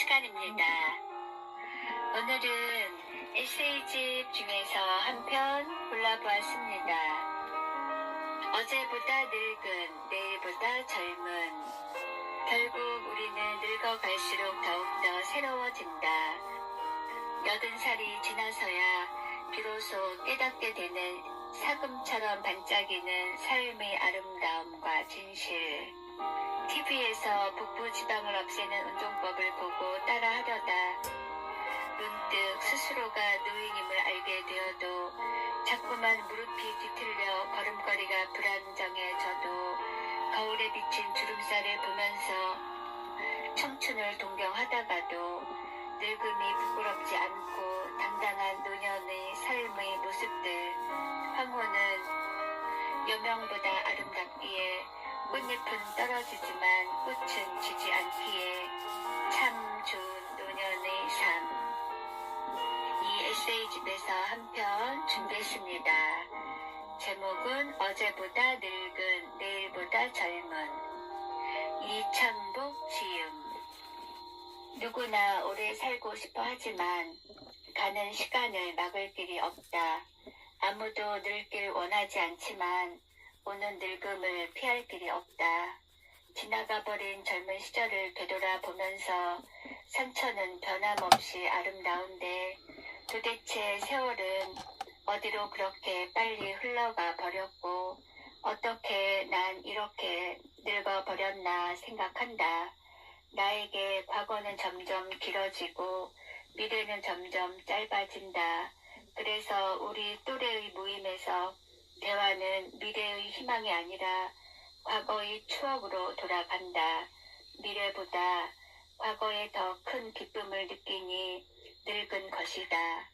시간입니다. 오늘은 에세이집 중에서 한 편 골라보았습니다. 어제보다 늙은, 내일보다 젊은. 결국 우리는 늙어갈수록 더욱더 새로워진다. 80살이 지나서야 비로소 깨닫게 되는 사금처럼 반짝이는 삶의 아름다움과 진실. TV에서 북부지방을 없애는 운동법을 보고 따라하려다 문득 스스로가 노인임을 알게 되어도 자꾸만 무릎이 뒤틀려 걸음걸이가 불안정해져도 거울에 비친 주름살을 보면서 청춘을 동경하다가도 늙음이 부끄럽지 않고 당당한 노년의 삶의 모습들. 황후는 여명보다 아름답기에 꽃잎은 떨어지지만 꽃은 지지 않기에 참 좋은 노년의 삶. 이 에세이집에서 한 편 준비했습니다. 제목은 어제보다 늙은, 내일보다 젊은. 이천복 지음. 누구나 오래 살고 싶어 하지만 가는 시간을 막을 길이 없다. 아무도 늙길 원하지 않지만 오는 늙음을 피할 길이 없다. 지나가버린 젊은 시절을 되돌아보면서 상처는 변함없이 아름다운데 도대체 세월은 어디로 그렇게 빨리 흘러가 버렸고 어떻게 난 이렇게 늙어버렸나 생각한다. 나에게 과거는 점점 길어지고 미래는 점점 짧아진다. 그래서 우리 또래의 모임에서 대화는 미래의 희망이 아니라 과거의 추억으로 돌아간다. 미래보다 과거에 더 큰 기쁨을 느끼니 늙은 것이다.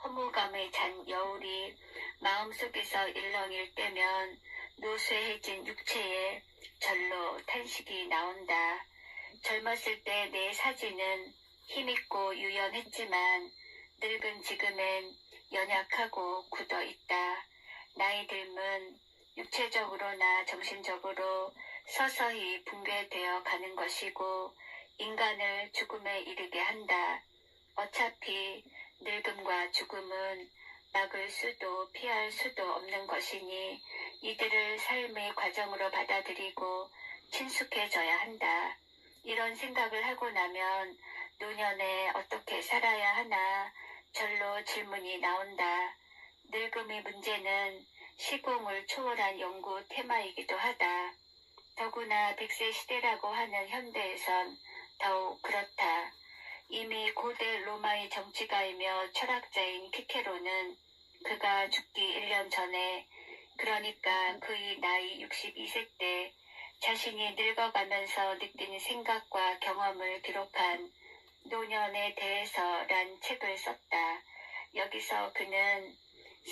허무감의 잔 여울이 마음속에서 일렁일 때면 노쇠해진 육체에 절로 탄식이 나온다. 젊었을 때 내 사진은 힘있고 유연했지만 늙은 지금엔 연약하고 굳어있다. 나이 들면 육체적으로나 정신적으로 서서히 붕괴되어 가는 것이고 인간을 죽음에 이르게 한다. 어차피 늙음과 죽음은 막을 수도 피할 수도 없는 것이니 이들을 삶의 과정으로 받아들이고 친숙해져야 한다. 이런 생각을 하고 나면 노년에 어떻게 살아야 하나 절로 질문이 나온다. 늙음의 문제는 시공을 초월한 연구 테마이기도 하다. 더구나 100세 시대라고 하는 현대에선 더욱 그렇다. 이미 고대 로마의 정치가이며 철학자인 키케로는 그가 죽기 1년 전에, 그러니까 그의 나이 62세 때 자신이 늙어가면서 느낀 생각과 경험을 기록한 노년에 대해서란 책을 썼다. 여기서 그는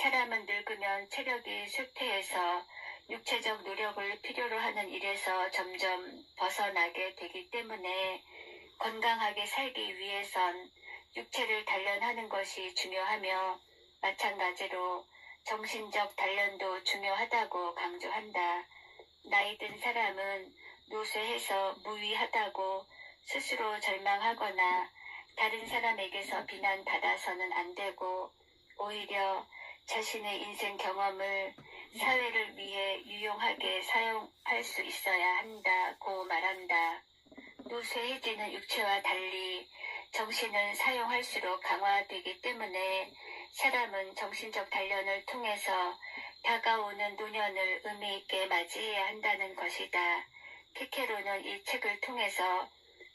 사람은 늙으면 체력이 쇠퇴해서 육체적 노력을 필요로 하는 일에서 점점 벗어나게 되기 때문에 건강하게 살기 위해선 육체를 단련하는 것이 중요하며 마찬가지로 정신적 단련도 중요하다고 강조한다. 나이 든 사람은 노쇠해서 무위하다고 스스로 절망하거나 다른 사람에게서 비난받아서는 안 되고 오히려 자신의 인생 경험을 사회를 위해 유용하게 사용할 수 있어야 한다고 말한다. 노쇠해지는 육체와 달리 정신은 사용할수록 강화되기 때문에 사람은 정신적 단련을 통해서 다가오는 노년을 의미 있게 맞이해야 한다는 것이다. 키케로는 이 책을 통해서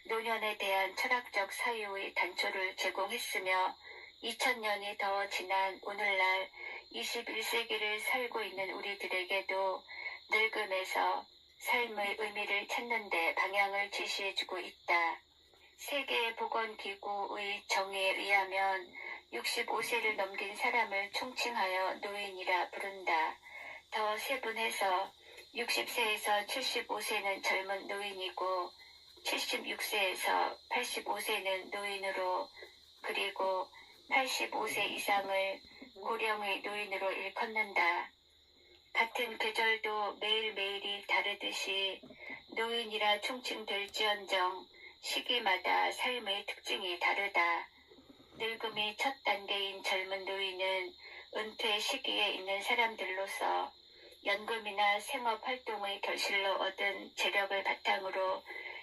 노년에 대한 철학적 사유의 단초를 제공했으며 2000년이 더 지난 오늘날 21세기를 살고 있는 우리들에게도 늙음에서 삶의 의미를 찾는 데 방향을 제시해주고 있다. 세계보건기구의 정의에 의하면 65세를 넘긴 사람을 총칭하여 노인이라 부른다. 더 세분해서 60세에서 75세는 젊은 노인이고 76세에서 85세는 노인으로, 그리고 85세 이상을 고령의 노인으로 일컫는다. 같은 계절도 매일매일이 다르듯이 노인이라 총칭될지언정 시기마다 삶의 특징이 다르다. 늙음이 첫 단계인 젊은 노인은 은퇴 시기에 있는 사람들로서 연금이나 생업활동의 결실로 얻은 재력을 바탕으로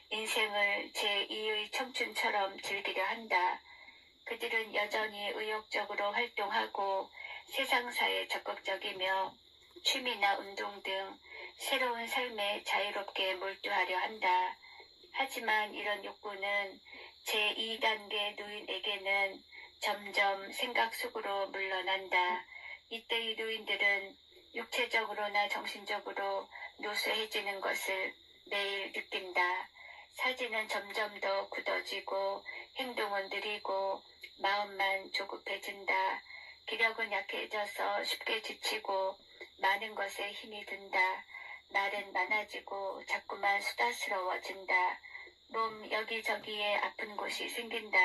인생을 제2의 청춘처럼 즐기려 한다. 그들은 여전히 의욕적으로 활동하고 세상사에 적극적이며 취미나 운동 등 새로운 삶에 자유롭게 몰두하려 한다. 하지만 이런 욕구는 제2단계 노인에게는 점점 생각 속으로 물러난다. 이때의 노인들은 육체적으로나 정신적으로 노쇠해지는 것을 매일 느낀다. 사지는 점점 더 굳어지고 행동은 느리고 마음만 조급해진다. 기력은 약해져서 쉽게 지치고 많은 것에 힘이 든다. 말은 많아지고 자꾸만 수다스러워진다. 몸 여기저기에 아픈 곳이 생긴다.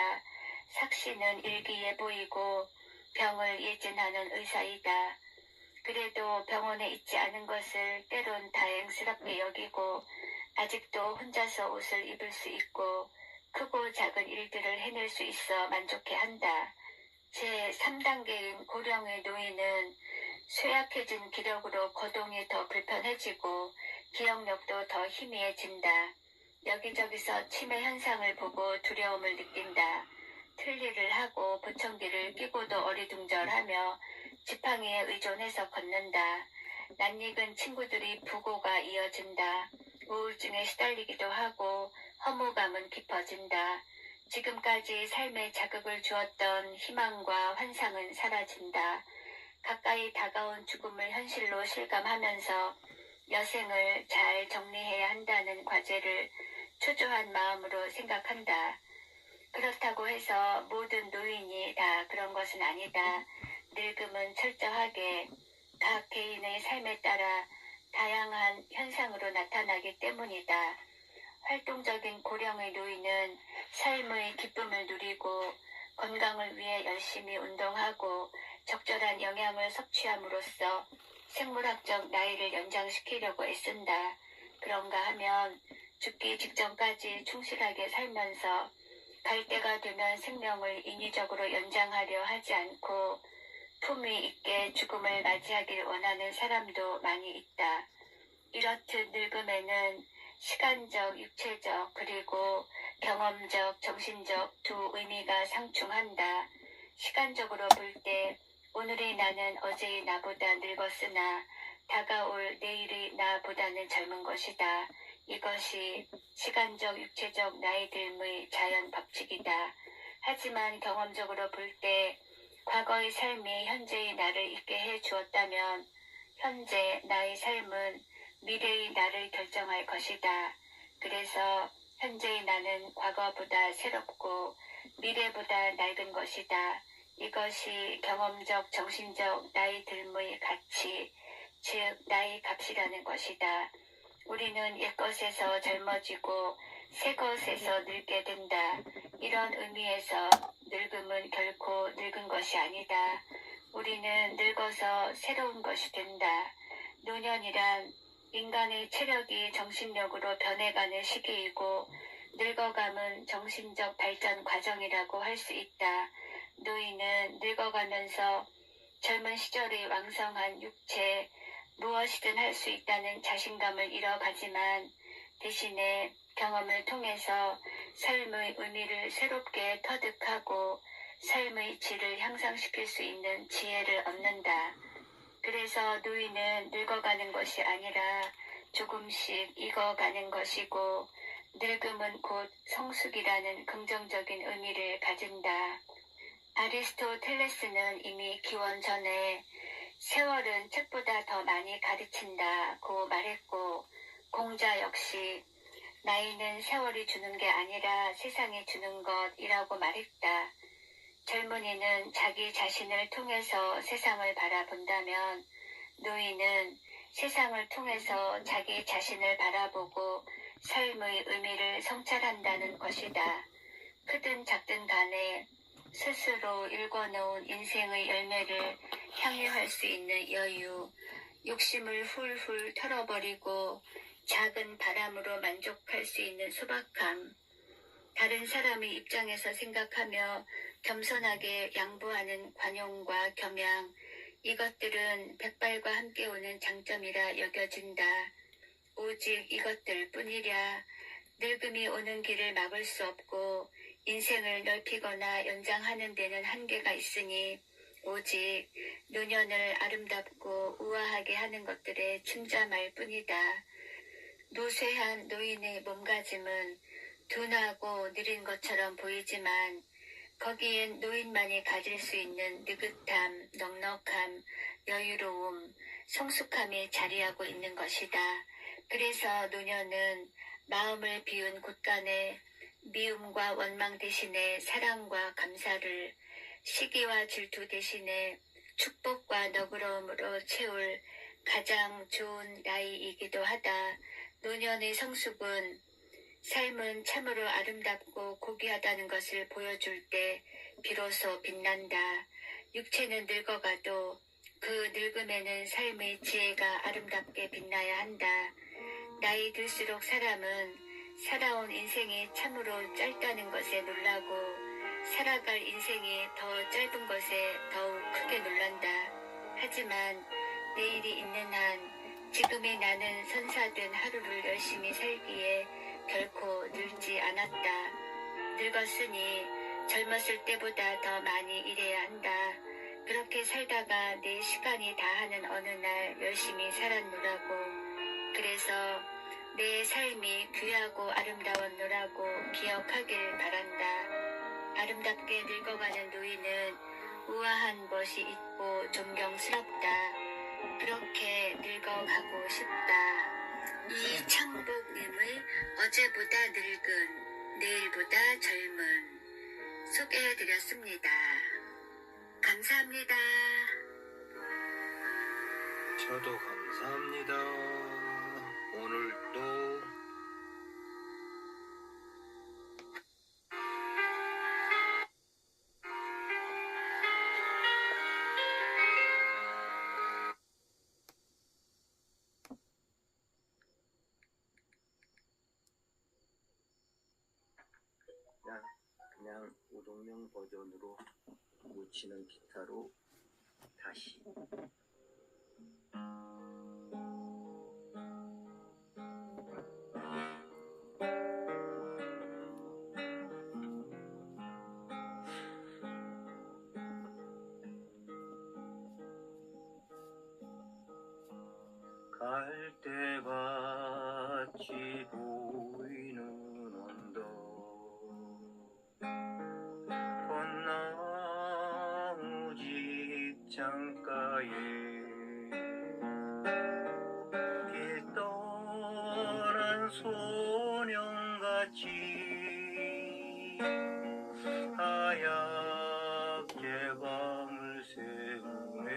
삭신은 일기에 보이고 병을 예진하는 의사이다. 그래도 병원에 있지 않은 것을 때론 다행스럽게 여기고 아직도 혼자서 옷을 입을 수 있고 크고 작은 일들을 해낼 수 있어 만족해한다. 제3단계인 고령의 노인은 쇠약해진 기력으로 거동이 더 불편해지고 기억력도 더 희미해진다. 여기저기서 치매 현상을 보고 두려움을 느낀다. 틀니를 하고 보청기를 끼고도 어리둥절하며 지팡이에 의존해서 걷는다. 낯익은 친구들이 부고가 이어진다. 우울증에 시달리기도 하고 허무감은 깊어진다. 지금까지 삶에 자극을 주었던 희망과 환상은 사라진다. 가까이 다가온 죽음을 현실로 실감하면서 여생을 잘 정리해야 한다는 과제를 초조한 마음으로 생각한다. 그렇다고 해서 모든 노인이 다 그런 것은 아니다. 늙음은 철저하게 각 개인의 삶에 따라 다양한 현상으로 나타나기 때문이다. 활동적인 고령의 노인은 삶의 기쁨을 누리고 건강을 위해 열심히 운동하고 적절한 영양을 섭취함으로써 생물학적 나이를 연장시키려고 애쓴다. 그런가 하면 죽기 직전까지 충실하게 살면서 갈 때가 되면 생명을 인위적으로 연장하려 하지 않고 품위 있게 죽음을 맞이하길 원하는 사람도 많이 있다. 이렇듯 늙음에는 시간적, 육체적, 그리고 경험적, 정신적 두 의미가 상충한다. 시간적으로 볼 때 오늘의 나는 어제의 나보다 늙었으나 다가올 내일의 나보다는 젊은 것이다. 이것이 시간적, 육체적 나이 듦의 자연 법칙이다. 하지만 경험적으로 볼 때 과거의 삶이 현재의 나를 있게 해 주었다면 현재 나의 삶은 미래의 나를 결정할 것이다. 그래서 현재의 나는 과거보다 새롭고 미래보다 낡은 것이다. 이것이 경험적, 정신적 나이 듦의 가치, 즉 나이 값이라는 것이다. 우리는 옛것에서 젊어지고 새것에서 늙게 된다. 이런 의미에서 늙음은 결코 늙은 것이 아니다. 우리는 늙어서 새로운 것이 된다. 노년이란 인간의 체력이 정신력으로 변해가는 시기이고 늙어감은 정신적 발전 과정이라고 할 수 있다. 노인은 늙어가면서 젊은 시절의 왕성한 육체, 무엇이든 할 수 있다는 자신감을 잃어가지만 대신에 경험을 통해서 삶의 의미를 새롭게 터득하고 삶의 질을 향상시킬 수 있는 지혜를 얻는다. 그래서 노인은 늙어가는 것이 아니라 조금씩 익어가는 것이고 늙음은 곧 성숙이라는 긍정적인 의미를 가진다. 아리스토텔레스는 이미 기원 전에 세월은 책보다 더 많이 가르친다고 말했고 공자 역시 나이는 세월이 주는 게 아니라 세상이 주는 것이라고 말했다. 젊은이는 자기 자신을 통해서 세상을 바라본다면 노인은 세상을 통해서 자기 자신을 바라보고 삶의 의미를 성찰한다는 것이다. 크든 작든 간에 스스로 읽어놓은 인생의 열매를 향유할 수 있는 여유, 욕심을 훌훌 털어버리고 작은 바람으로 만족할 수 있는 소박함, 다른 사람의 입장에서 생각하며 겸손하게 양보하는 관용과 겸양, 이것들은 백발과 함께 오는 장점이라 여겨진다. 오직 이것들 뿐이랴. 늙음이 오는 길을 막을 수 없고 인생을 넓히거나 연장하는 데는 한계가 있으니 오직 노년을 아름답고 우아하게 하는 것들에 충자말 뿐이다. 노쇠한 노인의 몸가짐은 둔하고 느린 것처럼 보이지만 거기엔 노인만이 가질 수 있는 느긋함, 넉넉함, 여유로움, 성숙함이 자리하고 있는 것이다. 그래서 노년은 마음을 비운 곳간에 미움과 원망 대신에 사랑과 감사를, 시기와 질투 대신에 축복과 너그러움으로 채울 가장 좋은 나이이기도 하다. 노년의 성숙은 삶은 참으로 아름답고 고귀하다는 것을 보여줄 때 비로소 빛난다. 육체는 늙어가도 그 늙음에는 삶의 지혜가 아름답게 빛나야 한다. 나이 들수록 사람은 살아온 인생이 참으로 짧다는 것에 놀라고 살아갈 인생이 더 짧은 것에 더욱 크게 놀란다. 하지만 내일이 있는 한 지금의 나는 선사된 하루를 열심히 살기에 결코 늙지 않았다. 늙었으니 젊었을 때보다 더 많이 일해야 한다. 그렇게 살다가 내 시간이 다하는 어느 날 열심히 살았노라고. 그래서 내 삶이 귀하고 아름다웠노라고 기억하길 바란다. 아름답게 늙어가는 노인은 우아한 멋이 있고 존경스럽다. 그렇게 늙어가고 싶다. 이창복님의 어제보다 늙은, 내일보다 젊은 소개해드렸습니다. 감사합니다. 저도 감사합니다. 오늘도 그냥 우동명 버전으로 묻히는 기타로 다시 갈대밭이 보이는 언덕 벚나무 직장가에 길 떠난 소년같이 하얗게 밤을 새우네.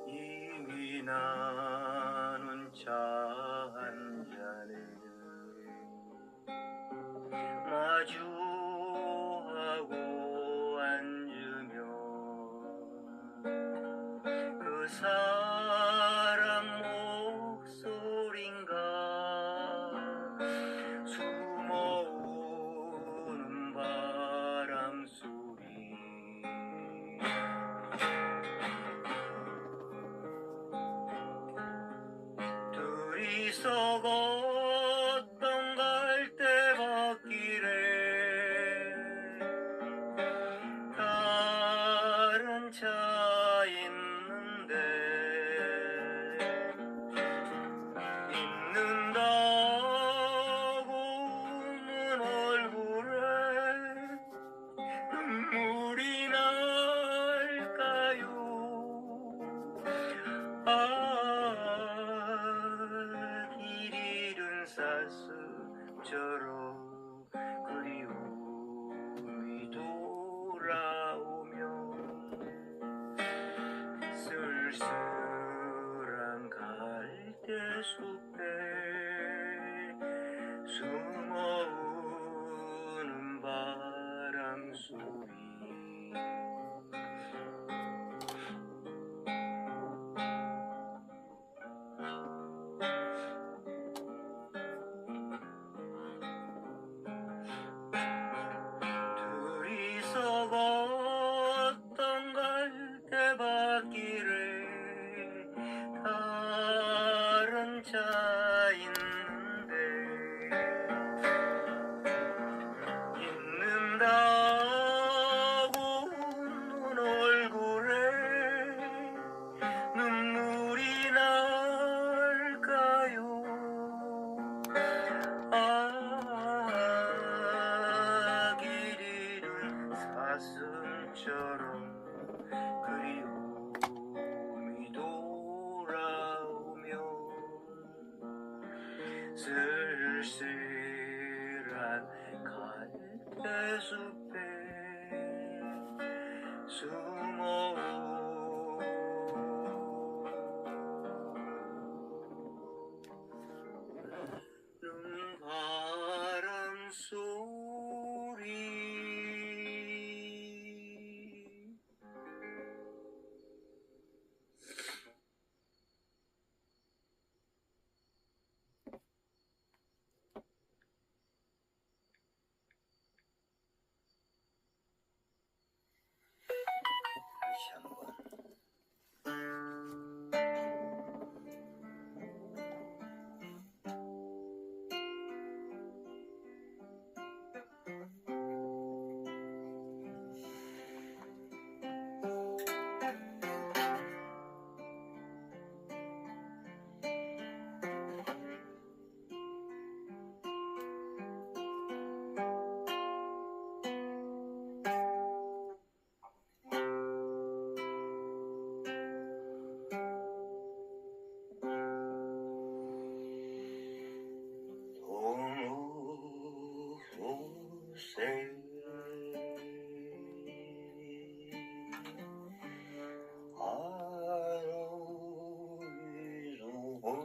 이미 나눈 차 한 잔에 마주하고 앉으면 그 사람 목소린가 숨어오는 바람 소리. 둘이서 걷던 갈대밭길에 다른 차 있는데 있는다고 웃는 얼굴에 눈물이 날까요. 길 잃은 사슴처럼 그리움이 돌아오면 쓸쓸한 갈대숲에 숨어오는 바람 소리. 쓸쓸한 갈대숲에 숨어 바람 소리 다시 한번 say I know is over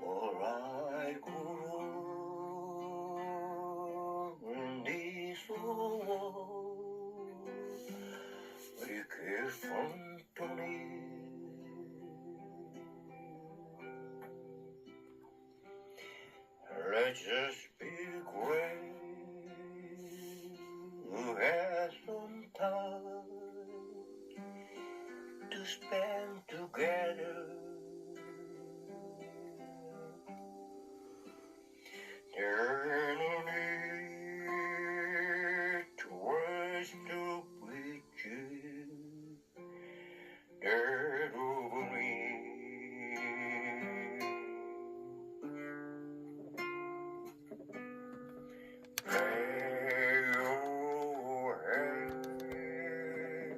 or I could be so we care from Tony. Let's just be great. You have some time to spend together. There's no need to rush to preach it. There's over me. Lay your head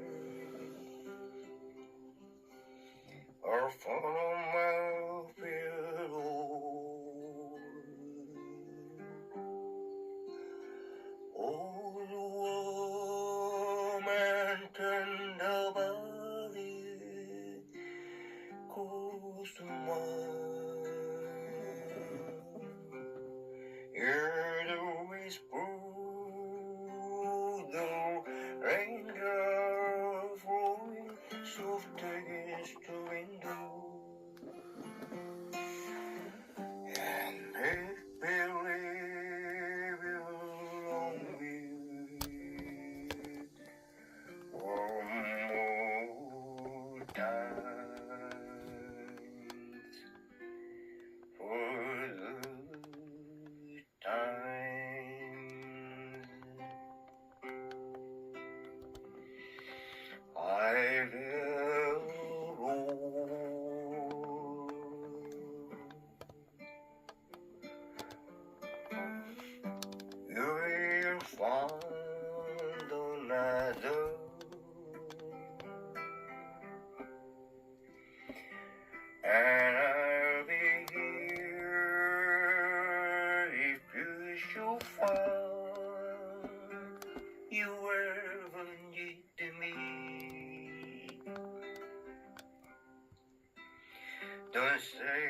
or follow my pillow. Old woman tender body goes to mine. Hear the whisper, the raindrop falling soft against the window, and make believe along with one more time for the time I will roll. You will find another, and I'll be here if you should find you ever need me. Don't say